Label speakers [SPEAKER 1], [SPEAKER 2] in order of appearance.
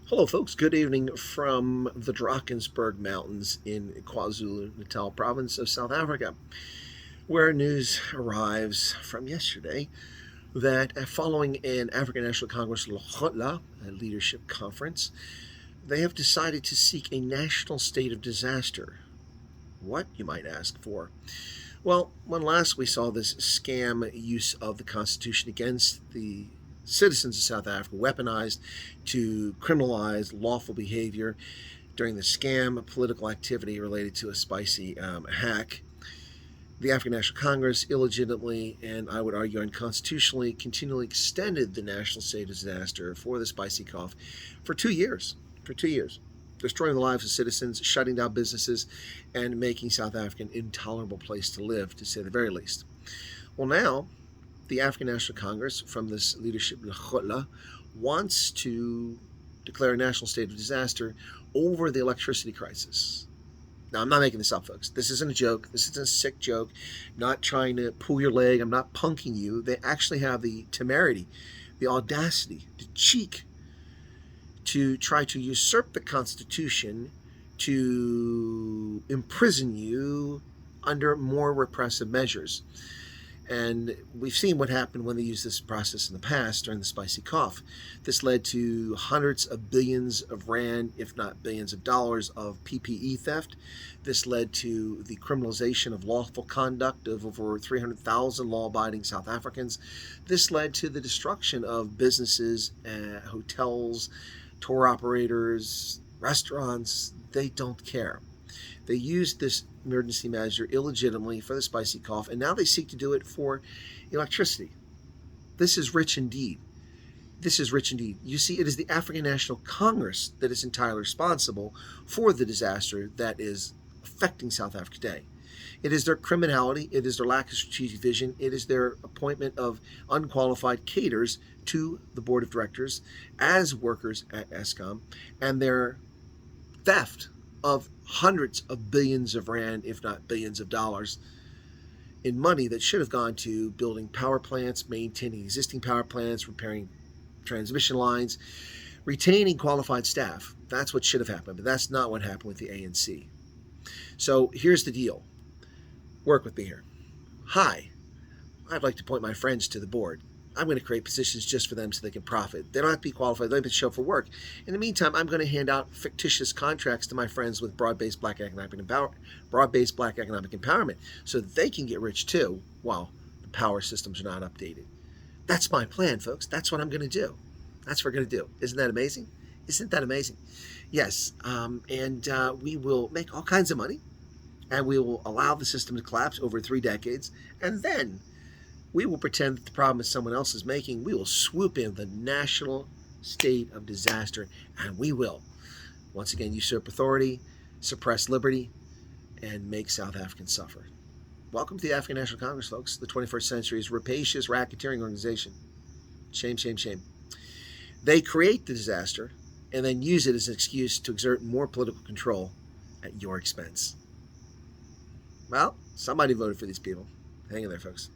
[SPEAKER 1] Hello, folks. Good evening from the Drakensberg Mountains in KwaZulu-Natal province of South Africa, where news arrives from yesterday that following an African National Congress Lekgotla, a leadership conference, they have decided to seek a national state of disaster. What, you might ask for? Well, when last we saw this scam use of the Constitution against the citizens of South Africa weaponized to criminalize lawful behavior during the scam political activity related to a spicy hack, the African National Congress illegitimately and I would argue unconstitutionally continually extended the national state of disaster for the spicy cough for 2 years. For 2 years. Destroying the lives of citizens, shutting down businesses, and making South Africa an intolerable place to live, to say the very least. Well, now, the African National Congress, from this leadership, Lekgotla, wants to declare a national state of disaster over the electricity crisis. Now, I'm not making this up, folks. This isn't a joke. This isn't a sick joke. I'm not trying to pull your leg. I'm not punking you. They actually have the temerity, the audacity, the cheek to try to usurp the Constitution to imprison you under more repressive measures. And we've seen what happened when they used this process in the past during the spicy cough. This led to hundreds of billions of rand, if not billions of dollars, of PPE theft. This led to the criminalization of lawful conduct of over 300,000 law-abiding South Africans. This led to the destruction of businesses, hotels, tour operators, restaurants. They don't care. They used this emergency measure illegitimately for the spicy cough, and now they seek to do it for electricity. This is rich indeed. This is rich indeed. You see, it is the African National Congress that is entirely responsible for the disaster that is affecting South Africa today. It is their criminality, it is their lack of strategic vision, it is their appointment of unqualified cadres to the board of directors as workers at Eskom, and their theft of hundreds of billions of rand, if not billions of dollars, in money that should have gone to building power plants, maintaining existing power plants, repairing transmission lines, retaining qualified staff. That's what should have happened, but that's not what happened with the ANC. So here's the deal. Work with me here. Hi, I'd like to appoint my friends to the board. I'm going to create positions just for them so they can profit. They don't have to be qualified. They don't have to show up for work. In the meantime, I'm going to hand out fictitious contracts to my friends with broad-based black economic empowerment so that they can get rich too while the power systems are not updated. That's my plan, folks. That's what I'm going to do. That's what we're going to do. Isn't that amazing? Isn't that amazing? Yes, and we will make all kinds of money, and we will allow the system to collapse over 3 decades, and then we will pretend that the problem is someone else is making. We will swoop in the national state of disaster, and we will, once again, usurp authority, suppress liberty, and make South Africans suffer. Welcome to the African National Congress, folks. The 21st century's rapacious racketeering organization. Shame, shame, shame. They create the disaster and then use it as an excuse to exert more political control at your expense. Well, somebody voted for these people. Hang in there, folks.